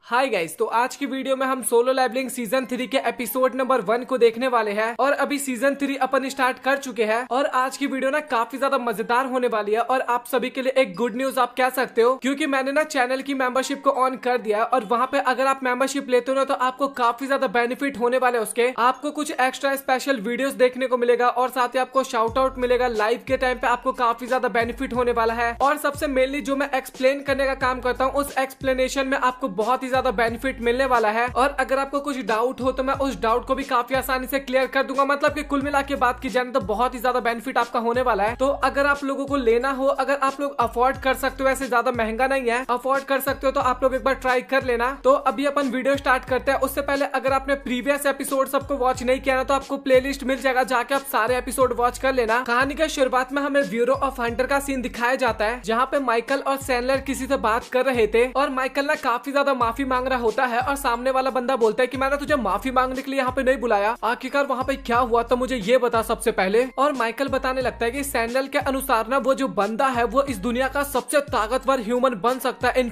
Hi guys, तो आज की वीडियो में हम सोलो लेवलिंग सीजन 3 के एपिसोड नंबर 1 को देखने वाले हैं। और अभी सीजन 3 अपन स्टार्ट कर चुके हैं और आज की वीडियो ना काफी ज्यादा मजेदार होने वाली है। और आप सभी के लिए एक गुड न्यूज आप कह सकते हो, क्योंकि मैंने ना चैनल की मेंबरशिप को ऑन कर दिया और वहाँ पे अगर आप मेंबरशिप लेते हो ना तो आपको काफी ज्यादा बेनिफिट होने वाले उसके। आपको कुछ एक्स्ट्रा स्पेशल वीडियोस देखने को मिलेगा और साथ ही आपको शाउट आउट मिलेगा लाइव के टाइम पे। आपको काफी ज्यादा बेनिफिट होने वाला है। और सबसे मेनली जो मैं एक्सप्लेन करने का काम करता हूँ उस एक्सप्लेनेशन में आपको बहुत ही ज्यादा बेनिफिट मिलने वाला है। और अगर आपको कुछ डाउट हो तो मैं उस डाउट को भी काफी आसानी से क्लियर कर दूंगा। मतलब कि कुल मिला के बात की जाए तो बहुत ही ज्यादा बेनिफिट आपका होने वाला है। तो अगर आप लोगों को लेना हो, अगर आप लोग अफोर्ड कर सकते हो, ऐसे ज्यादा महंगा नहीं है, अफोर्ड कर सकते हो तो आप लोग एक बार ट्राई कर लेना। तो अभी अपन वीडियो स्टार्ट करते हैं। उससे पहले अगर आपने प्रीवियस एपिसोड सबको वॉच नहीं किया ना तो आपको प्लेलिस्ट मिल जाएगा, जाके आप सारे एपिसोड वॉच कर लेना। कहानी के शुरुआत में हमें ब्यूरो ऑफ हंटर का सीन दिखाया जाता है, जहाँ पे माइकल और सैंडलर किसी से बात कर रहे थे और माइकल ना काफी ज्यादा माफी मांग रहा होता है और सामने वाला बंदा बोलता है कि मैंने तुझे माफी मांगने के लिए यहाँ पे नहीं बुलाया, आखिरकार वहाँ पे क्या हुआ तो मुझे ये बता सबसे पहले। और माइकल बताने लगता है कि सैंडल के अनुसार ना वो जो बंदा है वो इस दुनिया का सबसे ताकतवर ह्यूमन बन सकता है इन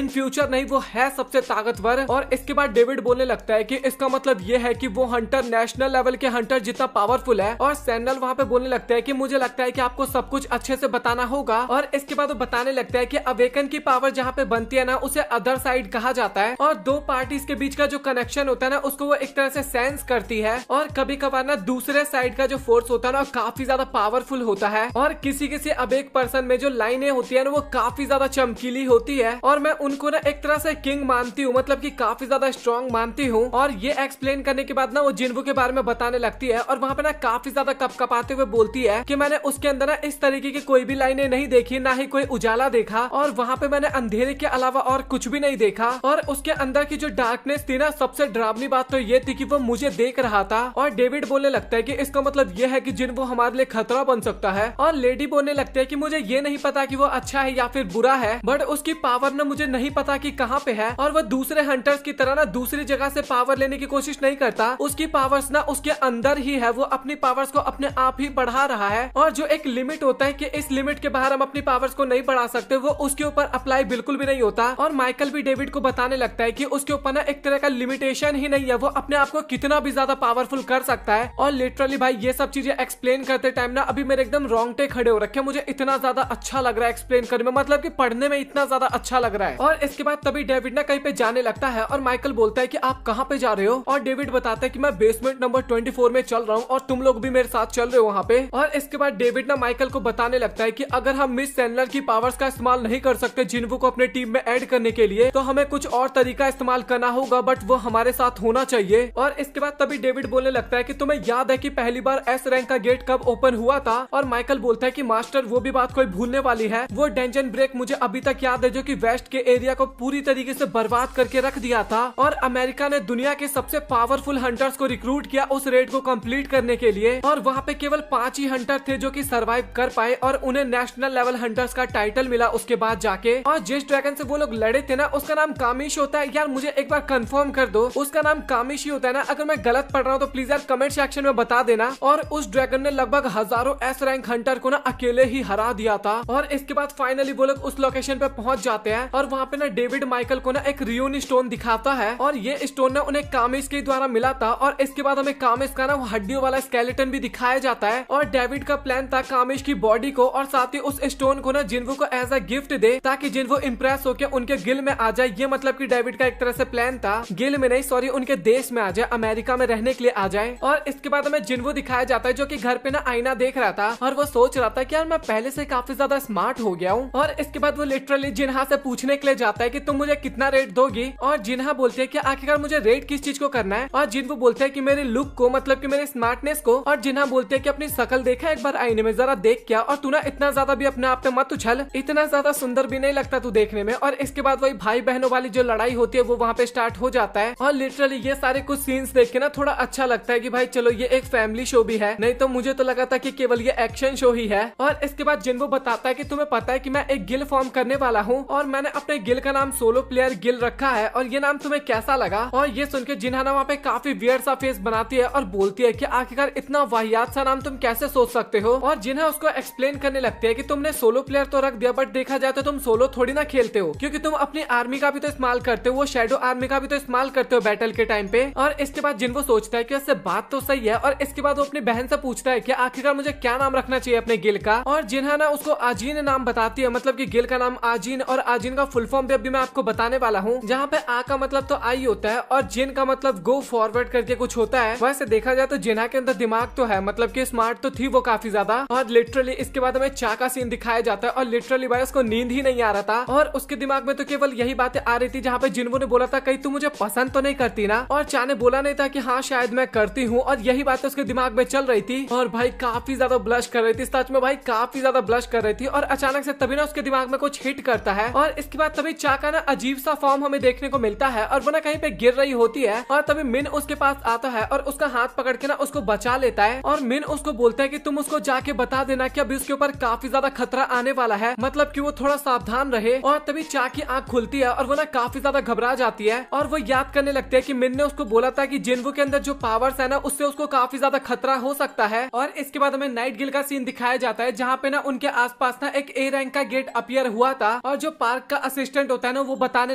फ्यूचर नहीं, वो है सबसे ताकतवर। और इसके बाद डेविड बोलने लगता है कि इसका मतलब ये है कि वो हंटर नेशनल लेवल के हंटर जितना पावरफुल है। और सैंडल वहाँ पे बोलने लगता है कि मुझे लगता है कि आपको सब कुछ अच्छे से बताना होगा। और इसके बाद वो बताने लगता है कि अवेकन की पावर जहाँ पे बनती है ना उसे अदर साइड कहा जाता है। और दो पार्टीज के बीच का जो कनेक्शन होता है ना उसको वो एक तरह से सेंस करती है। और कभी कभार ना दूसरे साइड का जो फोर्स होता है ना काफी ज्यादा पावरफुल होता है। और किसी किसी अवेक पर्सन में जो लाइनें होती है ना वो काफी ज्यादा चमकीली होती है। और मैं उनको ना एक तरह से किंग मानती हूँ, मतलब कि काफी ज्यादा स्ट्रॉन्ग मानती हूँ। और ये एक्सप्लेन करने के बाद ना वो जिन्वू के बारे में बताने लगती है और वहाँ पे ना काफी ज्यादा कपकपाते हुए बोलती है कि मैंने उसके अंदर ना इस तरीके की कोई भी लाइनें नहीं देखी, ना ही कोई उजाला देखा। और वहाँ पे मैंने अंधेरे के अलावा और कुछ भी नहीं देखा। और उसके अंदर की जो डार्कनेस थी ना, सबसे डरावनी बात तो ये थी कि वो मुझे देख रहा था। और डेविड बोलने लगता है कि इसका मतलब ये है कि जिन्वू हमारे लिए खतरा बन सकता है। और लेडी बोलने लगती है कि मुझे ये नहीं पता कि वो अच्छा है या फिर बुरा है, बट उसकी पावर ना मुझे नहीं पता कि कहाँ पे है। और वो दूसरे हंटर्स की तरह ना दूसरी जगह से पावर लेने की कोशिश नहीं करता। उसकी पावर्स ना उसके अंदर ही है, वो अपनी पावर्स को अपने आप ही बढ़ा रहा है। और जो एक लिमिट होता है कि इस लिमिट के बाहर हम अपनी पावर्स को नहीं बढ़ा सकते, वो उसके ऊपर अप्लाई बिल्कुल भी नहीं होता। और माइकल भी डेविड को बताने लगता है कि उसके ऊपर ना एक तरह का लिमिटेशन ही नहीं है, वो अपने आप को कितना भी ज्यादा पावरफुल कर सकता है। और लिटरली भाई ये सब चीजें एक्सप्लेन करते टाइम ना अभी मेरे एकदम रोंगटे खड़े हो रखे हैं। मुझे इतना ज्यादा अच्छा लग रहा है एक्सप्लेन करने में, मतलब कि पढ़ने में इतना ज्यादा अच्छा लग रहा है। और इसके बाद तभी डेविड ना कहीं पे जाने लगता है और माइकल बोलता है कि आप कहाँ पे जा रहे हो। और डेविड बताता है कि मैं बेसमेंट नंबर 24 में चल रहा हूँ और तुम लोग भी मेरे साथ चल रहे हो वहाँ पे। और इसके बाद डेविड ना माइकल को बताने लगता है कि अगर हम मिस सैंडलर की पावर्स का इस्तेमाल नहीं कर सकते जिन्वू को अपने टीम में ऐड करने के लिए, तो हमें कुछ और तरीका इस्तेमाल करना होगा, बट वो हमारे साथ होना चाहिए। और इसके बाद तभी डेविड बोलने लगता है कि तुम्हें याद है कि पहली बार एस रैंक का गेट कब ओपन हुआ था। और माइकल बोलता है कि मास्टर वो भी बात कोई भूलने वाली है, वो डंजन ब्रेक मुझे अभी तक याद है जो कि वेस्ट के एरिया को पूरी तरीके से बर्बाद करके रख दिया था। और अमेरिका ने दुनिया के सबसे पावरफुल हंटर्स को रिक्रूट किया उस रेड को कंप्लीट करने के लिए। और वहाँ पे केवल 5 ही हंटर थे जो कि सरवाइव कर पाए और उन्हें नेशनल लेवल हंटर्स का टाइटल मिला उसके बाद जाके। और जिस ड्रैगन से वो लोग लड़े थे ना उसका नाम कामिश होता है। यार मुझे एक बार कंफर्म कर दो, उसका नाम कामिश ही होता है ना? अगर मैं गलत पढ़ रहा हूँ तो प्लीज यार कमेंट सेक्शन में बता देना। और उस ड्रैगन ने लगभग हजारों एस रैंक हंटर को ना अकेले ही हरा दिया था। और इसके बाद फाइनली वो लोग उस लोकेशन पे पहुंच जाते हैं और वहाँ पे ना डेविड माइकल को ना एक रियूनी स्टोन दिखाता है। और ये स्टोन ना उन्हें कामिश के द्वारा मिला था। और इसके बाद हमें कामिश का ना हड्डियों वाला स्केलेटन भी दिखाया जाता है। और डेविड का प्लान था कामिश की बॉडी को और साथ ही उस स्टोन को ना जिन्वू को एज अ गिफ्ट दे, ताकि जिन्वू इंप्रेस होकर उनके गिल में आ जाए। ये मतलब कि डेविड का एक तरह से प्लान था, गिल में नहीं सॉरी उनके देश में आ जाए, अमेरिका में रहने के लिए आ जाए। और इसके बाद हमें जिन्वू दिखाया जाता है जो कि घर पे ना आईना देख रहा था और वो सोच रहा था कि यार मैं पहले से काफी ज्यादा स्मार्ट हो गया हूँ। और इसके बाद वो लिटरली जिन्हा से पूछने के लिए जाता है कि तुम मुझे कितना रेट दोगी। और जिन्हा बोलती है कि आखिरकार मुझे रेट किस चीज को करना है। और जिन्वू बोलते हैं कि मेरे लुक को, मतलब कि मेरे स्मार्टनेस को। और जिन्हा बोलते हैं कि अपनी शकल देखा एक बार आईने में, जरा देख क्या। और तू ना इतना ज्यादा भी अपने आप पे मत उछल, इतना ज्यादा सुंदर भी नहीं लगता तू देखने में। और इसके बाद वही भाई बहनों वाली जो लड़ाई होती है वो वहाँ पे स्टार्ट हो जाता है। और लिटरली ये सारे कुछ सीन्स देख के ना थोड़ा अच्छा लगता है कि भाई चलो ये एक फैमिली शो भी है, नहीं तो मुझे तो लगा था कि केवल ये एक्शन शो ही है। और इसके बाद जिन्वू बताता है कि तुम्हें पता है कि मैं एक गिल फॉर्म करने वाला हूँ और मैंने अपने गिल का नाम सोलो प्लेयर गिल रखा है। और ये नाम तुम्हें कैसा लगा? और ये सुन के जिन्हा ना वहाँ पे काफी वियर्ड सा फेस बनाती है और बोलती है कि आखिरकार इतना वाहियात सा नाम तुम कैसे सोच सकते हो। और जिन्हा उसको एक्सप्लेन करने लगती है कि तुमने सोलो प्लेयर तो रख दिया, बट देखा जाए तो तुम सोलो थोड़ी ना खेलते हो, क्योंकि तुम अपनी आर्मी का भी तो इस्तेमाल करते हो वो शैडो आर्मी का भी तो इस्तेमाल करते हो बैटल के टाइम पे। और इसके बाद जिन वो सोचता है कि उससे बात तो सही है और इसके बाद वो अपनी बहन से पूछता है कि आखिरकार मुझे क्या नाम रखना चाहिए अपने गिल का। और जिन्हा ना उसको आजीन नाम बताती है, मतलब कि गिल का नाम आजीन, और आजीन का फुल फॉर्म भी अभी मैं आपको बताने वाला हूँ, जहाँ पे आ का मतलब तो आई होता है और जिन का मतलब गो फॉरवर्ड करके कुछ होता है। वैसे देखा जाए तो जिन्हा के अंदर दिमाग तो है, मतलब कि स्मार्ट तो थी वो काफी ज्यादा। और लिटरली इसके बाद हमें चा का सीन दिखाया जाता है और लिटरली भाई उसको नींद ही नहीं आ रहा था और उसके दिमाग में तो केवल यही बातें आ रही थी जहाँ पे जिन्हों ने बोला था कहीं तू मुझे पसंद तो नहीं करती ना, और चा ने बोला नहीं था कि हाँ शायद मैं करती हूँ, और यही बातें उसके दिमाग में चल रही थी। और भाई काफी ज्यादा ब्लश कर रही थी, सच में भाई काफी ज्यादा ब्लश कर रही थी। और अचानक से तभी ना उसके दिमाग में कुछ हिट करता है और इसके बाद तभी चा का ना अजीब सा फॉर्म हमें देखने को मिलता है और वो ना कहीं पे गिर रही होती है और तभी मिन उसके पास आता है और उसका हाथ पकड़ के ना उसको बचा लेता है। और मिन उसको बोलता है कि तुम उसको जाके बता देना कि अभी उसके ऊपर काफी ज्यादा खतरा आने वाला है, मतलब कि वो थोड़ा सावधान रहे। और तभी चा की आंख खुलती है और वो ना काफी ज्यादा घबरा जाती है और वो याद करने लगती है कि मिन ने उसको बोला था कि जिन्वू के अंदर जो पावर्स है ना उससे उसको काफी ज्यादा खतरा हो सकता है। और इसके बाद हमें नाइट गिल का सीन दिखाया जाता है जहाँ पे ना उनके आसपास ना एक ए रैंक का गेट अपीयर हुआ था और जो पार्क का असिस्टेंट होता है ना वो बताने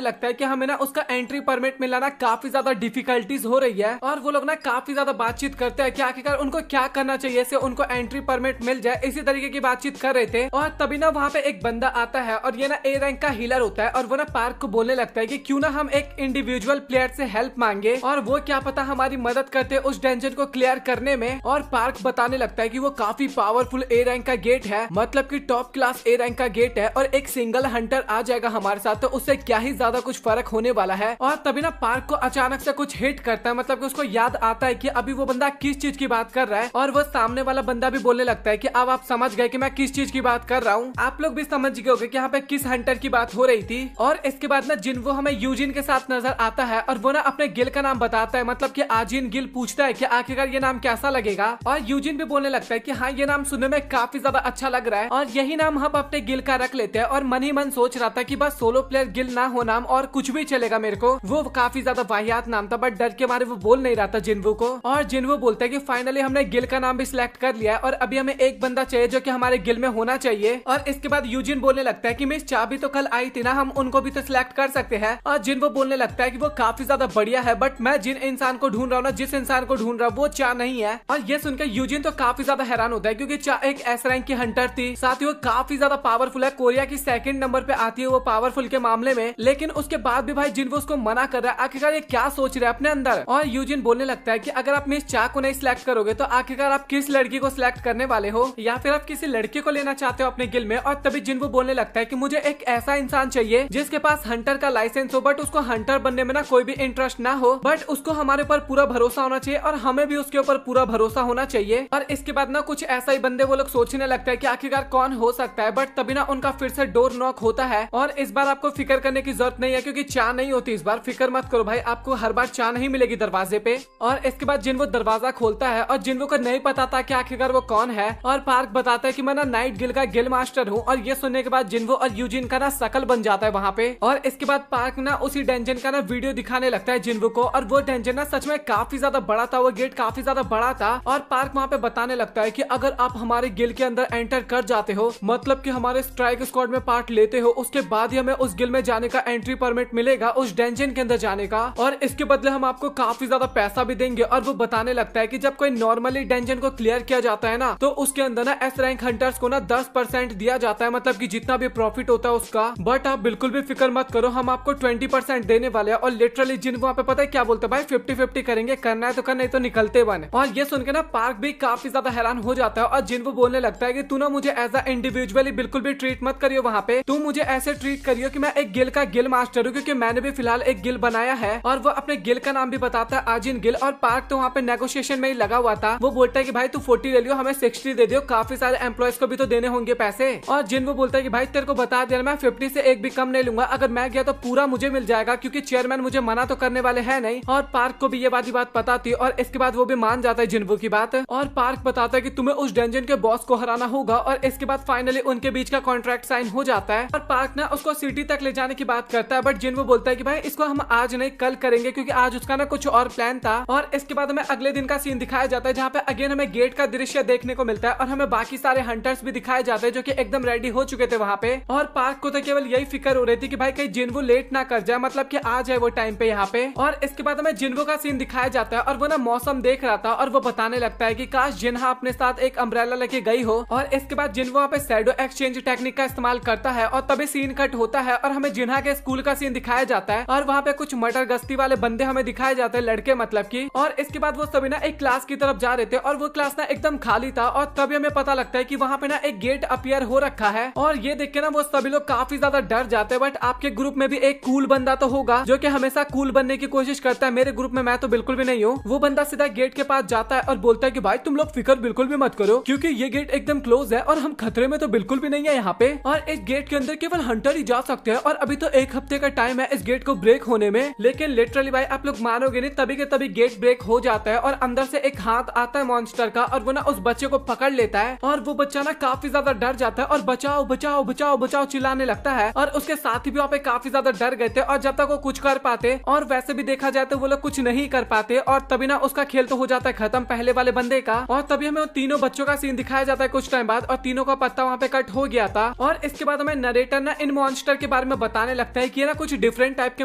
लगता है कि हमें ना उसका एंट्री परमिट मिलाना काफी ज्यादा डिफिकल्टीज हो रही है। और वो लोग ना काफी ज्यादा बातचीत करते हैं कि आखिरकार उनको क्या करना चाहिए से उनको एंट्री परमिट मिल जाए, इसी तरीके की बातचीत कर रहे थे। और तभी ना वहाँ पे एक बंदा आता है और ये ना ए रैंक का हीलर होता है और वो ना पार्क को बोलने लगता है कि क्यों ना हम एक इंडिविजुअल प्लेयर से हेल्प मांगे और वो क्या पता हमारी मदद करते उस डंजन को क्लियर करने में। और पार्क बताने लगता है कि वो काफी पावरफुल ए रैंक का गेट है, मतलब कि टॉप क्लास ए रैंक का गेट है और एक सिंगल हंटर आ जाएगा हमारे साथ तो उससे क्या ही ज्यादा कुछ फर्क होने वाला है। और तभी ना पार्क को अचानक से कुछ हिट करता है, मतलब कि उसको याद आता है कि अभी वो बंदा किस चीज की बात कर रहा है और वो सामने वाला बंदा भी बोलने लगता है कि अब आप समझ गए कि मैं किस चीज की बात कर रहा हूँ। आप लोग भी समझ गए होंगे कि यहाँ पे किस हंटर की बात हो रही थी। और इसके बाद ना जिन वो हमें यूजिन के साथ नजर आता है और वो ना अपने गिल का नाम बताता है, मतलब कि आजीन गिल पूछता है कि आखिरकार ये नाम कैसा लगेगा और यूजिन भी बोलने लगता है कि हाँ ये नाम सुनने में काफी ज्यादा अच्छा लग रहा है और यही नाम हम अपने गिल का रख लेते हैं। और मन ही मन सोच रहा था कि बस सोलो प्लेयर गिल ना हो नाम और कुछ भी चलेगा मेरे को। वो काफी ज्यादा वाहियात नाम था बट डर के मारे वो बोल नहीं रहा था जिन्वू को। और जिन्वू बोलता है कि फाइनली हमने गिल का नाम भी सिलेक्ट कर लिया है और अभी हमें एक बंदा चाहिए जो कि हमारे गिल में होना चाहिए। और इसके बाद यूजिन बोलने लगता है कि मिस चा भी तो कल आई थी ना, हम उनको भी तो सिलेक्ट कर सकते हैं। और जिन्वू बोलने लगता है कि वो काफी ज्यादा बढ़िया है बट मैं जिन इंसान को ढूंढ रहा हूँ ना, जिस इंसान को ढूंढ रहा हूँ वो चा नहीं है। और ये सुनकर यूजिन तो काफी ज्यादा हैरान होता है क्योंकि चा एक एस रैंक की हंटर थी, साथ ही वो काफी ज्यादा पावरफुल है, कोरिया की सेकंड नंबर पे आती है वो पावरफुल के मामले में। लेकिन उसके बाद भी भाई जिन्वू उसको मना कर रहा है, आखिरकार ये क्या सोच रहे हैं अपने अंदर। और यूजिन बोलने लगता है कि अगर आप मिस चा को नहीं सिलेक्ट करोगे तो आखिरकार आप किस लड़की को सिलेक्ट करने वाले हो, या फिर आप किसी लड़के को लेना चाहते हो अपने गिल में। और तभी जिन्वू बोलने लगता है कि मुझे एक ऐसा इंसान चाहिए जिसके पास हंटर का लाइसेंस हो बट उसको हंटर बनने में ना कोई भी इंटरेस्ट ना हो, बट उसको हमारे ऊपर पूरा भरोसा होना चाहिए और हमें भी उसके ऊपर पूरा भरोसा होना चाहिए। और इसके बाद ना कुछ ऐसा ही बंदे वो लोग सोचने लगता है कि आखिरकार कौन हो सकता है, बट तभी ना उनका फिर से डोर नॉक होता है। और इस बार आपको फिक्र करने की जरूरत नहीं है क्योंकि चा नहीं होती इस बार, फिक्र मत करो भाई, आपको हर बार चा नहीं मिलेगी दरवाजे पे। और इसके बाद जिन्वू दरवाजा खोलता है और जिन्वू को नहीं पता था कि आखिरकार वो कौन है। और पार्क बताता है कि मैं ना नाइट गिल का गिल मास्टर हूँ। और ये सुनने के बाद जिन्वू और यूजिन का ना शकल बन जाता है वहाँ पे। और इसके बाद पार्क ना उसी डेंजन का ना वीडियो दिखाने लगता है जिन्वू को, और वो डेंजन ना सच में काफी ज्यादा बड़ा था, वो गेट काफी ज्यादा बड़ा था। और पार्क वहाँ पे बताने लगता है कि अगर आप हमारे गिल के अंदर एंटर कर जाते हो, मतलब कि हमारे स्ट्राइक स्क्वाड में पार्ट लेते हो, उसके बाद ही हमें उस गिल में जाने का एंट्री परमिट मिलेगा, उस डेंजन के अंदर जाने का, और इसके बदले हम आपको काफी ज्यादा पैसा भी देंगे। और वो बताने लगता है कि जब कोई नॉर्मली डेंजन को क्लियर किया जाता है ना तो उसके अंदर ना एस रैंक हंटर्स को ना 10% दिया जाता है, मतलब कि जितना भी प्रॉफिट होता है उसका। बट आप बिल्कुल भी फिक्र मत करो, हम आपको 20% देने वाले हैं। और लिटरली जिन वहाँ पे पता है क्या बोलते हैं भाई, 50-50 करेंगे, करना है तो करना, नहीं तो निकलते बन। और ये सुन के ना पार्क भी काफी ज्यादा हैरान हो जाता है और जिन वो बोलने लगता है कि तू ना मुझे एज अ इंडिविजुअली बिल्कुल भी ट्रीट मत करियो वहाँ पे, तू मुझे ऐसे ट्रीट करियो कि मैं एक गिल का गिल मास्टर हूँ, क्योंकि मैंने भी फिलहाल एक गिल बनाया है। और वो अपने गिल का नाम भी बताता है आजिन गिल। और पार्क तो वहाँ पे नेगोशिएशन में ही लगा हुआ था, वो बोलता है कि भाई तू 40 ले लियो, हमें 60 दे दियो, काफी सारे एम्प्लॉयज को भी तो देने होंगे पैसे। और जिन वो बोलता है कि भाई तेरे को बता दिया मैं 50 से एक भी कम नहीं लूंगा, अगर मैं गया तो पूरा मुझे मिल जाएगा क्योंकि चेयरमैन मुझे मना तो करने वाले है नहीं। और पार्क को भी ये बात पता थी और इसके बाद वो भी मान जाता है जिन्वू की बात। और पार्क बताता है कि तुम्हें उस डेंजन के बॉस को हराना होगा। और इसके बाद फाइनली उनके बीच का कॉन्ट्रैक्ट साइन हो जाता है और पार्क ना उसको सिटी तक ले जाने की बात करता है, बट जिन्वू बोलता है कि भाई इसको हम आज नहीं कल करेंगे क्योंकि आज उसका ना कुछ और प्लान था। और इसके बाद हमें अगले दिन का सीन दिखाया जाता है जहाँ पे अगेन हमें गेट का दृश्य देखने को मिलता है और हमें बाकी सारे हंटर्स भी दिखाए जाते हैं जो कि एकदम रेडी हो चुके थे वहाँ पे। और पार्क को तो केवल यही फिक्र हो रही थी कि भाई कहीं जिन्वू लेट लेट ना कर जाए, मतलब कि आ जाए वो टाइम पे यहाँ पे। और इसके बाद हमें जिन्हो का सीन दिखाया जाता है और वो ना मौसम देख रहा था और वो बताने लगता है कि काश जिन्हा अपने साथ एक अम्ब्रेला लेके गई हो। और इसके बाद जिन्हो वहाँ पे शैडो एक्सचेंज टेक्निक का इस्तेमाल करता है और तभी सीन कट होता है और हमें जिन्हा के स्कूल का सीन दिखाया जाता है और वहाँ पे कुछ मटर गश्ती वाले बंदे हमें दिखाए जाते हैं, लड़के मतलब की। और इसके बाद वो सभी ना एक क्लास की तरफ जा रहे थे और वो क्लास ना एकदम खाली था और तभी हमें पता लगता है कि वहाँ पे ना एक गेट अपीयर हो रखा है। और ये देख के ना वो सभी लोग काफी ज्यादा डर जाते हैं। बट आपके ग्रुप में भी एक कूल बंदा तो होगा जो कि हमेशा कूल बनने की कोशिश करता है। मेरे ग्रुप में मैं तो बिल्कुल भी नहीं हूँ। वो बंदा सीधा गेट के पास जाता है और बोलता है कि भाई तुम लोग फिक्र बिल्कुल भी मत करो क्योंकि ये गेट एकदम क्लोज है और हम खतरे में तो बिल्कुल भी नहीं है यहाँ पे। और इस गेट के अंदर केवल हंटर ही जा सकते हैं और अभी तो 1 हफ्ते का टाइम है इस गेट को ब्रेक होने में। लेकिन लिटरली भाई आप लोग मानोगे नहीं, तभी के तभी गेट ब्रेक हो जाता है और अंदर से एक हाथ आता है मॉन्स्टर का और वो ना उस बच्चे को पकड़ लेता है और वो बच्चा ना काफी ज्यादा डर जाता है और बचाओ बचाओ बचाओ बचाओ चिल्लाने लगता है। और उसके साथी भी वहाँ पे काफी ज्यादा डर गए थे और जब तक वो कुछ कर पाते, और वैसे भी देखा जाए तो वो लोग कुछ नहीं कर पाते और तभी ना उसका खेल तो हो जाता है खत्म पहले वाले बंदे का। और तभी हमें तीनों बच्चों का सीन दिखाया जाता है कुछ टाइम बाद और तीनों का पत्ता वहाँ पे कट हो गया था। और इसके बाद हमें नरेटर ना इन मॉन्स्टर के बारे में बताने लगता है कि ना कुछ डिफरेंट टाइप के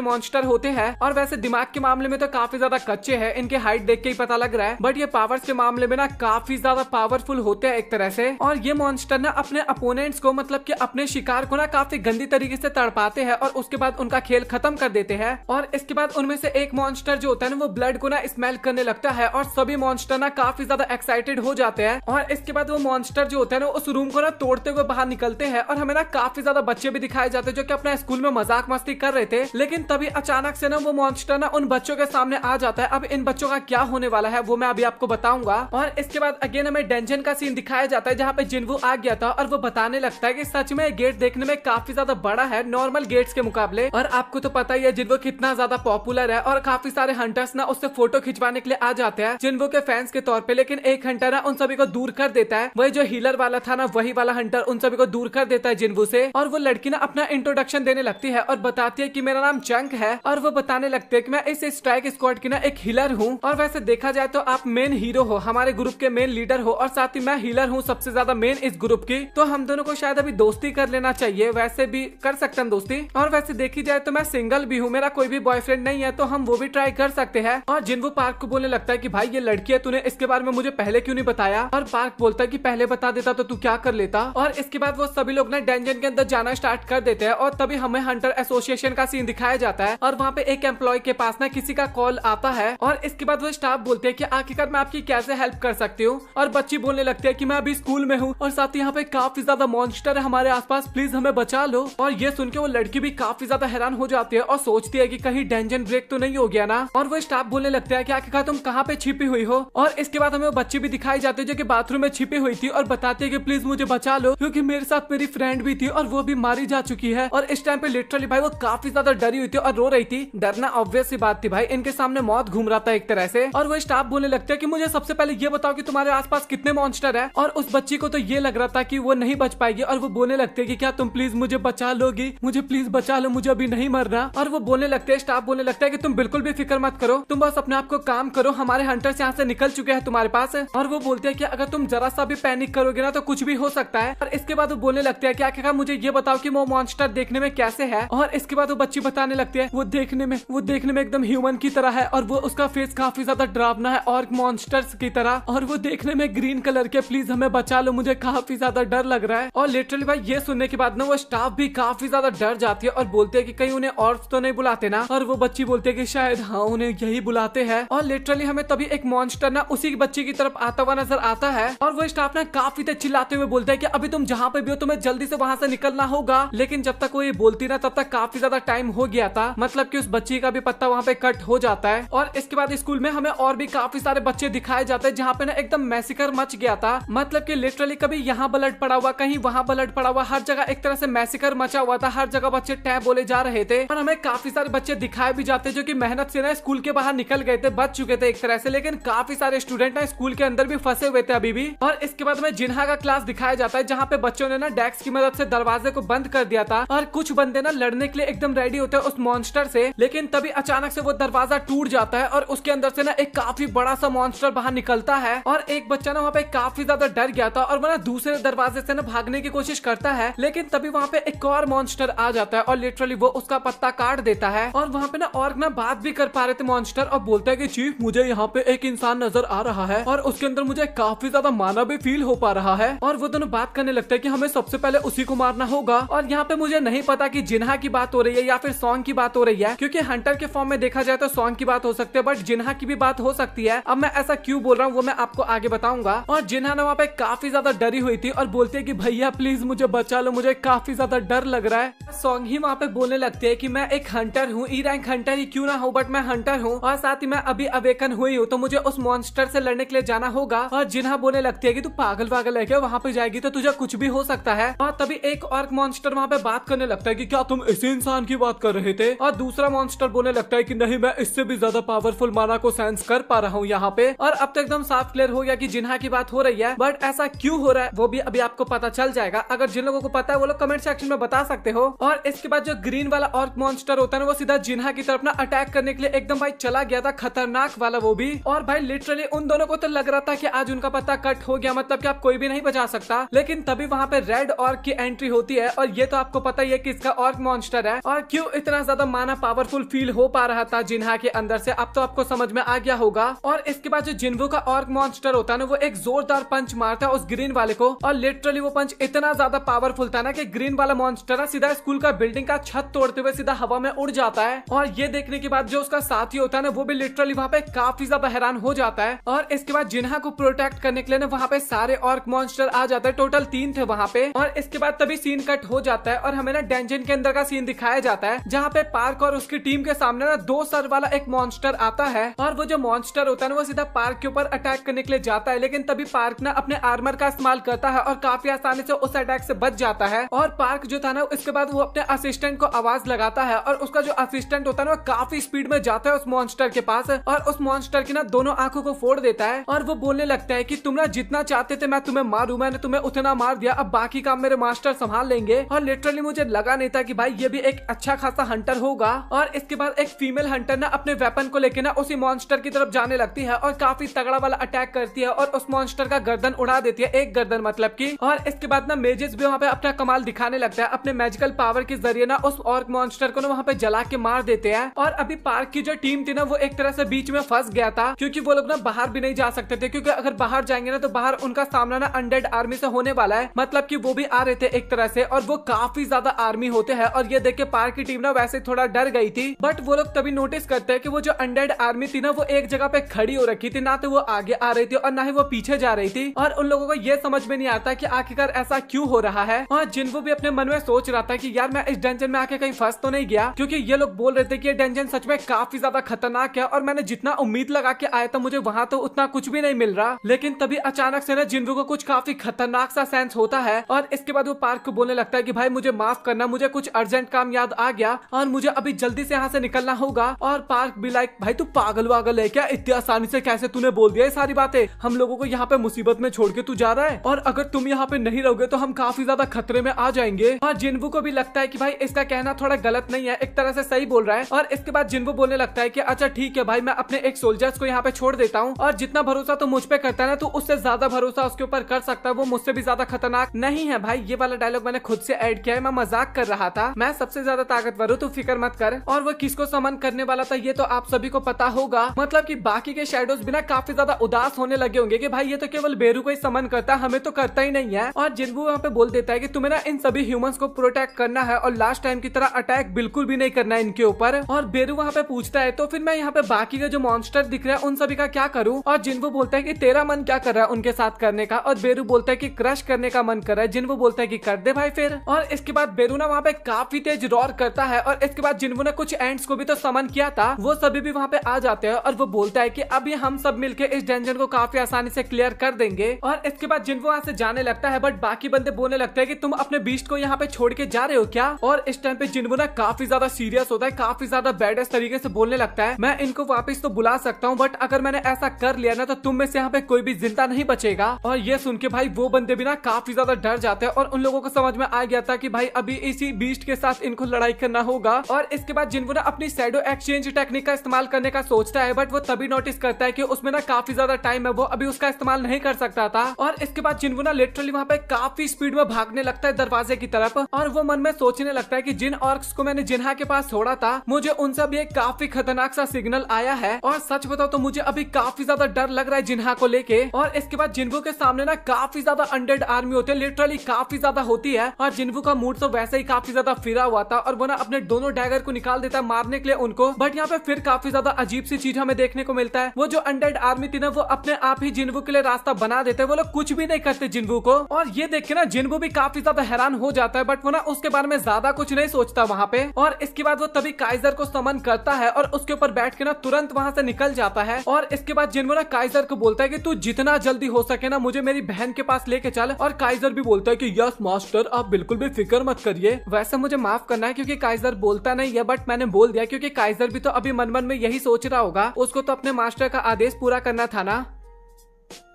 मॉन्स्टर होते हैं और वैसे दिमाग के मामले में तो काफी ज्यादा कच्चे हैं, इनके हाइट देख के ही पता लग रहा है। बट ये पावर्स के मामले में ना काफी ज्यादा पावरफुल होते हैं एक तरह से। और ये मॉन्स्टर ना अपने अपोनेंट्स को, मतलब कि अपने शिकार को ना काफी गंदी तरीके से तड़पाते हैं और उसके बाद उनका खेल खत्म कर देते हैं। और इसके बाद उनमें से एक मॉन्स्टर जो होता है ना वो ब्लड को ना स्मेल करने लगता है और सभी मॉन्स्टर ना काफी ज्यादा एक्साइटेड हो जाते हैं। और इसके बाद वो मॉन्स्टर जो होता है ना उस रूम को ना तोड़ते हुए बाहर निकलते हैं और हमें ना काफी ज्यादा बच्चे भी दिखाए जाते हैं जो कि अपना स्कूल में मजाक मस्ती कर रहे थे। लेकिन तभी अचानक से ना वो मॉन्स्टर ना उन बच्चों के सामने आ जाता है। अब इन बच्चों का क्या होने वाला है वो मैं अभी आपको बताऊंगा। और इसके बाद अगेन हमें डंजन का सीन दिखाया जाता है जहाँ पे जिन्वू आ गया था और वो बताने लगता है कि सच में गेट देखने में काफी ज्यादा बड़ा है नॉर्मल गेट्स के मुकाबले। और आपको तो पता ही है जिन्वू कितना ज्यादा पॉपुलर है और काफी सारे हंटर्स ना उससे फोटो खिंचवाने के लिए आ जाते हैं जिन्वू के फैंस के तौर पे। लेकिन एक हंटर ना उन सभी को दूर कर देता है, वही जो हीलर वाला था ना वही वाला हंटर उन सभी को दूर कर देता है जिन्वू से। और वो लड़की ना अपना इंट्रोडक्शन देने लगती है और बताती है कि मेरा नाम चंक है और वो बताने लगते हैं कि मैं इस स्ट्राइक स्क्वाड की ना एक हीलर हूँ। और वैसे देखा जाए तो आप मेन हीरो हो, हमारे ग्रुप के मेन लीडर हो और साथ ही मैं हीलर हूँ सबसे ज्यादा मेन इस ग्रुप की। तो हम दोनों को शायद अभी दोस्ती कर लेना चाहिए, वैसे भी कर सकते हैं दोस्ती। और वैसे देखी जाए तो मैं सिंगल भी हूँ, मेरा कोई भी बॉयफ्रेंड नहीं है, तो हम वो भी ट्राई कर सकते हैं। और जिन्वू पार्क को बोलने लगता है कि भाई ये लड़की है, तूने इसके बारे में मुझे पहले क्यों नहीं बताया। और पार्क बोलता है कि पहले बता देता तो तू क्या कर लेता। और इसके बाद वो सभी लोग ना डंजन के अंदर जाना स्टार्ट कर देते हैं और तभी हमें हंटर एसोसिएशन का सीन दिखाया जाता है और वहाँ पे एक एम्प्लॉय के पास ना किसी का कॉल आता है। और इसके बाद वो स्टाफ बोलते हैं कि आखिरकार मैं आपकी कैसे हेल्प कर सकती हूँ। और बच्ची बोलने लगती है कि मैं अभी स्कूल में हूँ और साथ ही यहाँ पे काफी ज्यादा मॉन्स्टर है हमारे आसपास, प्लीज हमें बचा लो। और ये सुन के वो लड़की भी काफी ज्यादा हैरान हो जाती है और सोचती है कि कहीं डंजन ब्रेक तो नहीं हो गया ना। और वो स्टाफ बोलने लगता है कि आखिरकार तुम कहाँ पे छिपी हुई हो। और इसके बाद हमें वो बच्ची भी दिखाई जाती है जो कि बाथरूम में छिपी हुई थी और बताती है कि प्लीज मुझे बचा लो क्योंकि मेरे साथ मेरी फ्रेंड भी थी और वो भी मारी जा चुकी है। और इस टाइम पे लिटरली भाई वो काफी ज्यादा डरी हुई थी और रो रही थी। डरना ऑब्वियस सी बात थी भाई, इनके सामने मौत घूम रहा था एक तरह से। और वो स्टाफ बोलने लगते हैं कि मुझे सबसे पहले ये बताओ कि तुम्हारे आसपास कितने मॉन्स्टर है। और उस बच्ची को तो ये लग रहा था कि वो नहीं बच पाएगी और वो बोलने लगते हैं कि क्या तुम प्लीज मुझे बचा लोगी, मुझे प्लीज बचा लो, मुझे अभी नहीं मरना। और वो बोलने लगते हैं, स्टाफ बोलने लगता है कि तुम बिल्कुल भी फिक्र मत करो, तुम बस अपने आप को काम करो, हमारे हंटर्स यहाँ से निकल चुके हैं तुम्हारे पास। और वो बोलते हैं कि अगर तुम जरा सा भी पैनिक करोगे ना तो कुछ भी हो सकता है। और इसके बाद वो बोलने लगते हैं कि आखिरकार मुझे ये बताओ कि वो मॉन्स्टर देखने में कैसे है। और इसके बाद वो बच्ची बताने लगती है वो देखने में एकदम ह्यूमन की तरह है और वो उसका फेस काफी ज्यादा डरावना है और मॉन्स्टर्स की तरह, और वो देखने में ग्रीन कलर के, प्लीज हमें बचा लो, मुझे काफी ज्यादा डर लग रहा है। और लिटरली भाई ये सुनने के बाद ना वो स्टाफ भी काफी ज्यादा डर जाती है और बोलते हैं कि कहीं उन्हें और तो नहीं बुलाते ना। और वो बच्ची बोलती है कि शायद हाँ उन्हें यही बुलाते हैं। और लिटरली हमें तभी एक मॉन्स्टर ना उसी बच्ची की तरफ आता हुआ नजर आता है और वो स्टाफ ना काफी तेज चिल्लाते हुए बोलता है कि अभी तुम जहाँ पे भी हो तुम्हें जल्दी से वहां से निकलना होगा। लेकिन जब तक वो ये बोलती ना तब तक काफी ज्यादा टाइम हो गया था, मतलब कि उस बच्ची का भी पत्ता वहाँ पे कट हो जाता है। और इसके बाद स्कूल में हमें और भी काफी सारे बच्चे दिखाए जाते हैं जहाँ पे ना एकदम मैसिकर मच गया था, मतलब कि लिटरली कभी यहाँ ब्लड पड़ा हुआ, कहीं वहाँ ब्लड पड़ा हुआ, हर जगह एक तरह से मैसिकर मचा हुआ था, हर जगह बच्चे टैब बोले जा रहे थे। और हमें काफी सारे बच्चे दिखाए भी जाते जो कि मेहनत से ना स्कूल के बाहर निकल गए थे, बच चुके थे एक तरह से, लेकिन काफी सारे स्टूडेंट ना स्कूल के अंदर भी फंसे हुए थे अभी भी। और इसके बाद हमें जिन्हा का क्लास दिखाया जाता है जहाँ पे बच्चों ने ना डेस्क की मदद से दरवाजे को बंद कर दिया था और कुछ बंदे ना लड़ने के लिए एकदम रेडी होते हैं उस मॉन्स्टर से। लेकिन तभी अचानक से वो दरवाजा टूट जाता है और उसके अंदर से ना एक काफी बड़ा सा मॉन्स्टर बाहर निकलता है। और एक बच्चा ना वहाँ पे काफी ज्यादा डर गया था और वो ना दूसरे दरवाजे से ना भागने की कोशिश करता है, लेकिन तभी वहाँ पे एक और मॉन्स्टर आ जाता है और लिटरली वो उसका पत्ता काट देता है। और वहाँ पे ना ऑर्क ना बात भी कर पा रहे थे मॉन्स्टर, और बोलता है कि चीफ मुझे यहाँ पे एक इंसान नजर आ रहा है और उसके अंदर मुझे काफी ज्यादा माना भी फील हो पा रहा है। और वो दोनों बात करने लगता है कि हमें सबसे पहले उसी को मारना होगा। और यहाँ पे मुझे नहीं पता कि जिन्हा की बात हो रही है या फिर सॉन्ग की बात हो रही है, क्योंकि हंटर के फॉर्म में देखा जाए तो सॉन्ग की बात हो सकती है, बट जिन्हा की भी बात हो सकती है। अब मैं ऐसा क्यों बोल रहा हूँ वो मैं आपको आगे बताऊंगा। और जिन्हा ने वहाँ पे काफी ज्यादा डरी हुई थी और बोलती है कि भैया प्लीज मुझे बचा लो, मुझे काफी ज्यादा डर लग रहा है। सॉन्ग ही वहाँ पे बोलने लगती है कि मैं एक हंटर हूँ, ई रैंक हंटर ही क्यों ना हो, बट मैं हंटर हूँ और साथ ही मैं अभी अवेकन हुई हूँ, तो मुझे उस मॉन्स्टर से लड़ने के लिए जाना होगा। और जिन्हा बोलने लगती है कि तू पागल पागल है क्या, वहाँ पे जाएगी तो तुझे कुछ भी हो सकता है। और तभी एक ऑर्क मॉन्स्टर वहाँ पे बात करने लगता है कि क्या तुम इसी इंसान की बात कर रहे थे। और दूसरा मॉन्स्टर बोलने लगता है कि नहीं, मैं इससे भी ज्यादा पावरफुल माना को सेंस कर पा रहा हूँ यहाँ पे। और अब तो एकदम साफ क्लियर हो गया कि जिन्हा की बात हो रही है, बट ऐसा क्यों हो रहा है वो भी अभी आपको पता चल जाएगा। अगर जिन लोगों को पता है वो लोग कमेंट सेक्शन में बता सकते हो। और इसके बाद जो ग्रीन वाला ऑर्क मॉन्स्टर होता है वो सीधा जिन्हा की तरफ ना अटैक करने के लिए एकदम भाई चला गया था, खतरनाक वाला वो भी। और भाई लिटरली उन दोनों को तो लग रहा था कि आज उनका पत्ता कट हो गया, मतलब कि आप कोई भी नहीं बचा सकता। लेकिन तभी वहाँ पे रेड ऑर्क की एंट्री होती है, और ये तो आपको पता ही है कि इसका ऑर्क मॉन्स्टर है और क्यों इतना ज्यादा माना पावरफुल फील हो पा रहा था जिन्हा के अंदर से, अब तो आपको समझ में आ गया होगा। और इसके बाद जो जिन्वू का ऑर्क मॉन्स्टर होता है ना वो एक जोरदार पंच मारता है उस ग्रीन वाले को, और लिटरली वो पंच इतना ज्यादा पावरफुल था ना कि ग्रीन वाला मॉन्स्टर सीधा स्कूल का बिल्डिंग का छत तोड़ते हुए सीधा हवा में उड़ जाता है। और ये देखने के बाद जो उसका साथी होता है ना वो भी लिटरली वहाँ पे काफी ज्यादा हैरान हो जाता है। और इसके बाद जिन्हा को प्रोटेक्ट करने के लिए ना वहाँ पे सारे ऑर्क मॉन्स्टर आ जाते हैं, टोटल 3 थे वहाँ पे। और इसके बाद तभी सीन कट हो जाता है और हमें ना डंजन के अंदर का सीन दिखाया जाता है, जहाँ पे पार्क और उसकी टीम के सामने ना 2 सर वाला एक मॉन्स्टर आता है। और वो जो मॉन्स्टर होता है ना वो सीधा पार्क के ऊपर अटैक करने के लिए जाता है, लेकिन तभी पार्क ना अपने आर्मर का इस्तेमाल करता है और काफी आसानी से उस अटैक से बच जाता है। और पार्क जो था ना इसके बाद वो अपने असिस्टेंट को आवाज लगाता है, और उसका जो असिस्टेंट होता है ना वो काफी स्पीड में जाता है उस मॉन्स्टर के पास और उस मॉन्स्टर की ना दोनों आंखों को फोड़ देता है। और वो बोलने लगता है कि तुम ना जितना चाहते थे मैं तुम्हें मारूं, मैंने तुम्हें उतना मार दिया, अब बाकी काम मेरे मास्टर संभाल लेंगे। और लिटरली मुझे लगा नहीं था कि भाई ये भी एक अच्छा खासा हंटर होगा। और इसके बाद एक फीमेल हंटर ना अपने वेपन को लेके ना उसी मॉन्स्टर की तरफ जाने लगती है और काफी तगड़ा वाला अटैक करती है और उस मॉन्स्टर का गर्दन उड़ा देती है, एक गर्दन मतलब की। और इसके बाद ना मेजेस भी वहाँ पे अपना कमाल दिखाने लगता है, अपने मैजिकल पावर के जरिए ना उस ऑर्क मॉन्स्टर को ना वहाँ पे जला के मार देते हैं। और अभी पार्क की जो टीम थी ना वो एक तरह से बीच में फंस गया था, क्योंकि वो लोग ना बाहर भी नहीं जा सकते थे, क्योंकि अगर बाहर जाएंगे ना तो बाहर उनका सामना ना अनडेड आर्मी से होने वाला है, मतलब कि वो भी आ रहे थे एक तरह से, और वो काफी ज्यादा आर्मी होते हैं। और ये देख के पार्क की टीम ना वैसे थोड़ा डर गई थी, बट वो लोग तभी नोटिस करते हैं कि वो जो अनडेड आर्मी थी ना वो एक जगह पे खड़ी हो रखी थी, ना तो वो आगे आ रही थी और ना ही वो पीछे जा रही थी। और उन लोगों को ये समझ में नहीं आता कि आखिरकार ऐसा क्यों हो रहा है। और जिन्वू भी अपने मन में सोच रहा था कि यार मैं इस डंजन में आके कहीं फंस तो नहीं गया, क्योंकि ये लोग बोल रहे थे कि ये डंजन सच में काफी ज्यादा खतरनाक है और मैंने जितना उम्मीद लगा के आया था मुझे वहाँ तो उतना कुछ भी नहीं मिल रहा। लेकिन तभी अचानक से ना जिन्वू को कुछ काफी खतरनाक सा सेंस होता है, और इसके बाद वो पार्क को बोलने लगता है कि भाई मुझे माफ करना, मुझे कुछ अर्जेंट काम याद आ गया और मुझे अभी जल्दी से यहाँ से निकलना होगा। और पार्क भी लाइक भाई तू पागल वागल है क्या, इतनी आसानी से कैसे तूने बोल दिया ये सारी बातें, हम लोगों को यहाँ पे मुसीबत में छोड़ के तू जा रहा है, और अगर तुम यहाँ पे नहीं रहोगे तो हम काफी ज्यादा खतरे में आ जाएंगे। और जिन्वू को भी लगता है कि भाई इसका कहना थोड़ा गलत नहीं है, एक तरह से सही बोल रहा है। और इसके बाद जिन्वू बोलने लगता है कि अच्छा ठीक है भाई मैं अपने एक सोल्जर्स को यहाँ पे छोड़ देता हूँ, और जितना भरोसा तो मुझ पे करता है ना तो उससे ज्यादा भरोसा उसके ऊपर कर सकता है, वो मुझसे भी ज्यादा खतरनाक नहीं है। भाई ये वाला डायलॉग मैंने खुद से ऐड किया है, मैं मजाक कर रहा था, मैं सबसे ज्यादा ताकतवर हूँ, तू फिक्र मत कर। और वो किसको समन करने वाला था ये तो आप सभी को पता होगा, मतलब कि बाकी के शैडोज भी ना काफी ज्यादा उदास होने लगे होंगे कि भाई ये तो केवल बेरू को ही समन करता है, हमें तो करता ही नहीं है। और जिन्वू वहाँ पे बोल देता है कि तुम्हें ना इन सभी ह्यूमंस को प्रोटेक्ट करना है और लास्ट टाइम की तरह अटैक बिल्कुल भी नहीं करना है इनके ऊपर। और बेरू वहाँ पे पूछता है तो फिर मैं यहाँ पे बाकी के जो मॉन्स्टर दिख रहे हैं उन सभी का क्या करूँ। और जिन्वू बोलता है कि तेरा मन क्या कर रहा है उनके साथ करने का, और बेरू बोलता है कि क्रश करने का मन कर रहा है। जिन्वू बोलता है कि कर दे भाई फिर। और इसके बाद बेरू ना वहाँ पे काफी तेज रॉर करता है, और इसके बाद जिन्वू ने कुछ एंड्स को भी तो समन किया था, वो सभी भी वहाँ पे आ जाते हैं। और वो बोलता है कि अभी हम सब मिलके इस डंजन को काफी आसानी से क्लियर कर देंगे। और इसके बाद जिन्वू वहाँ से जाने लगता है, बट बाकी बंदे बोलने लगते हैं कि तुम अपने बीस्ट को यहाँ पे छोड़ के जा रहे हो क्या। और इस टाइम पे जिन्वू ना काफी ज्यादा सीरियस होता है, काफी ज्यादा बैडेस्ट तरीके से बोलने लगता है, मैं इनको वापस तो बुला सकता हूँ, बट अगर मैंने ऐसा कर लिया ना तो तुम में से यहाँ पे कोई भी जिंदा नहीं बचेगा। और ये सुन के भाई वो बंदे भी ना काफी ज्यादा डर जाते हैं, और उन लोगों को समझ में आ गया था कि भाई अभी इसी बीस्ट के साथ इनको लड़ाई करना होगा। और इसके बाद जिन्वू ना अपनी शैडो एक्सचेंज टेक्निक का इस्तेमाल करने का सोचता है, बट वो तभी नोटिस करता है कि उसमें ना काफी ज्यादा टाइम है, वो अभी उसका इस्तेमाल नहीं कर सकता था। और इसके बाद जिन्वू ना लिटरली वहाँ पे काफी स्पीड में भागने लगता है दरवाजे की तरफ, और वो मन में सोचने लगता है कि जिन ऑर्क्स को मैंने जिन्हा के पास छोड़ा था मुझे उनसे भी एक काफी खतरनाक सा सिग्नल आया है और सच बताओ तो मुझे अभी काफी ज्यादा डर लग रहा है जिन्हा को लेके। और इसके बाद जिन्वू के सामने ना काफी ज्यादा अनडेड आर्मी होती है, लिटरली काफी ज्यादा होती है। और जिन्वू का मूड तो वैसे ही काफी ज्यादा फिरा हुआ था और वो ना अपने दोनों डैगर को निकाल देता है मारने के लिए उनको। बट यहाँ पे फिर काफी ज्यादा अजीब सी चीज हमें देखने को मिलता है, वो जो अनडेड आर्मी थी ना वो अपने आप ही जिन्वू के लिए रास्ता बना देते हैं, वो लोग कुछ भी नहीं करते जिन्वू को। और ये देख के ना जिन्वू भी काफी ज्यादा हैरान हो जाता है, बट वो ना उसके बारे में ज्यादा कुछ नहीं सोचता वहाँ पे। और इसके बाद वो तभी काइजर को समन करता है और उसके ऊपर बैठ के ना तुरंत वहाँ से निकल जाता है। और इसके बाद जिन्वू ना काइजर को बोलता है कि तू जितना जल्दी हो सके ना मुझे मेरी बहन के पास लेके चल। और काइजर भी बोलता है कि यस मास्टर, आप बिल्कुल भी फिक्र मत करिए। वैसे मुझे माफ करना है क्योंकि काइजर बोलता नहीं है, बट मैंने बोल दिया क्योंकि काइजर भी तो अभी मन मन में यही सोच रहा होगा, उसको तो अपने मास्टर का आदेश पूरा करना था ना।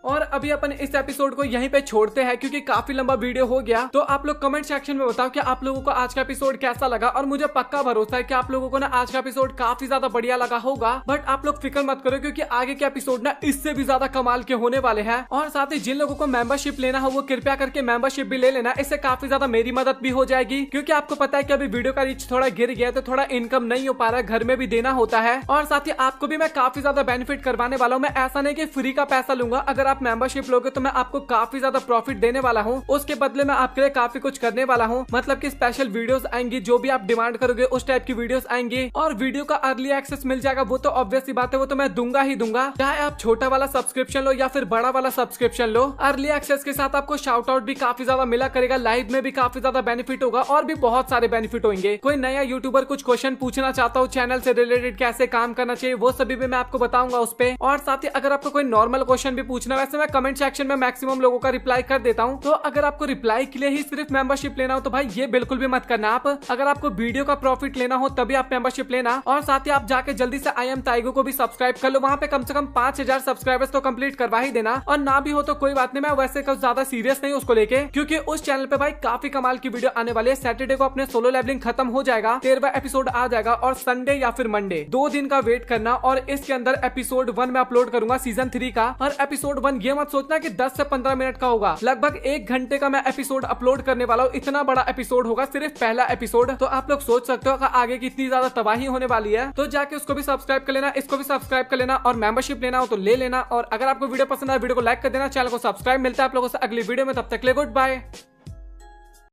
और अभी अपन इस एपिसोड को यहीं पे छोड़ते हैं क्योंकि काफी लंबा वीडियो हो गया। तो आप लोग कमेंट सेक्शन में बताओ कि आप लोगों को आज का एपिसोड कैसा लगा। और मुझे पक्का भरोसा है कि आप लोगों को ना आज का एपिसोड काफी ज्यादा बढ़िया लगा होगा। बट आप लोग फिक्र मत करो क्योंकि आगे के एपिसोड ना इससे भी ज्यादा कमाल के होने वाले हैं। और साथ ही जिन लोगों को मेंबरशिप लेना हो वो कृपया करके मेंबरशिप भी ले लेना, इससे काफी ज्यादा मेरी मदद भी हो जाएगी। क्योंकि आपको पता है कि अभी वीडियो का रीच थोड़ा गिर गया तो थोड़ा इनकम नहीं हो पा रहा है, घर में भी देना होता है। और साथ ही आपको भी मैं काफी ज्यादा बेनिफिट करवाने वाला हूँ। मैं ऐसा नहीं कि फ्री का पैसा लूंगा, अगर आप मेंबरशिप लोगे तो मैं आपको काफी ज्यादा प्रॉफिट देने वाला हूँ। उसके बदले में आपके लिए काफी कुछ करने वाला हूँ, मतलब कि स्पेशल वीडियोस आएंगी, जो भी आप डिमांड करोगे उस टाइप की वीडियोस आएंगी। और वीडियो का अर्ली एक्सेस मिल जाएगा, वो तो ऑब्वियस सी बात है, वो तो मैं दूंगा ही दूंगा। चाहे आप छोटा वाला सब्सक्रिप्शन लो या फिर बड़ा वाला सब्सक्रिप्शन लो, अर्ली एक्सेस के साथ आपको शाउट आउट भी काफी ज्यादा मिला करेगा, लाइव में भी काफी ज्यादा बेनिफिट होगा और भी बहुत सारे बेनिफिट होंगे। कोई नया यूट्यूबर कुछ क्वेश्चन पूछना चाहता हूँ चैनल से रिलेटेड, कैसे काम करना चाहिए, वो सभी भी मैं आपको बताऊंगा उस पे। और साथ ही अगर आपको कोई नॉर्मल क्वेश्चन भी पूछना, वैसे मैं कमेंट सेक्शन में मैक्सिमम लोगों का रिप्लाई कर देता हूँ। तो अगर आपको रिप्लाई के लिए ही सिर्फ मेंबरशिप लेना हो तो भाई ये बिल्कुल भी मत करना। आप अगर आपको वीडियो का प्रॉफिट लेना हो तभी आप मेंबरशिप लेना। और साथ ही आप जाके जल्दी से आई एम टाइगो को भी सब्सक्राइब कर लो, वहाँ पे कम से कम 5000 सब्सक्राइबर्स तो कंप्लीट करवा ही देना। और ना भी हो तो कोई बात नहीं, मैं वैसे कुछ ज्यादा सीरियस नहीं उसको लेके, क्योंकि उस चैनल पे भाई काफी कमाल की वीडियो आने वाली है। सैटरडे को अपने सोलो लेवलिंग खत्म हो जाएगा, 13वां एपिसोड आ जाएगा और संडे या फिर मंडे 2 दिन का वेट करना। और इसके अंदर एपिसोड 1 में अपलोड करूंगा सीजन 3 का। और एपिसोड 1 ये मत सोचना कि 10 से 15 मिनट का होगा, लगभग 1 घंटे का मैं एपिसोड अपलोड करने वाला हूँ। इतना बड़ा एपिसोड होगा सिर्फ पहला एपिसोड। तो आप लोग सोच सकते हो कि आगे कितनी ज्यादा तबाही होने वाली है। तो जाके उसको भी सब्सक्राइब कर लेना, इसको भी सब्सक्राइब कर लेना और मेंबरशिप लेना हो तो ले लेना। और अगर आपको वीडियो पसंद आए वीडियो को लाइक कर देना, चैनल को सब्सक्राइब। मिलता है आप लोगों से अगली वीडियो में, तब तक के लिए गुड बाय।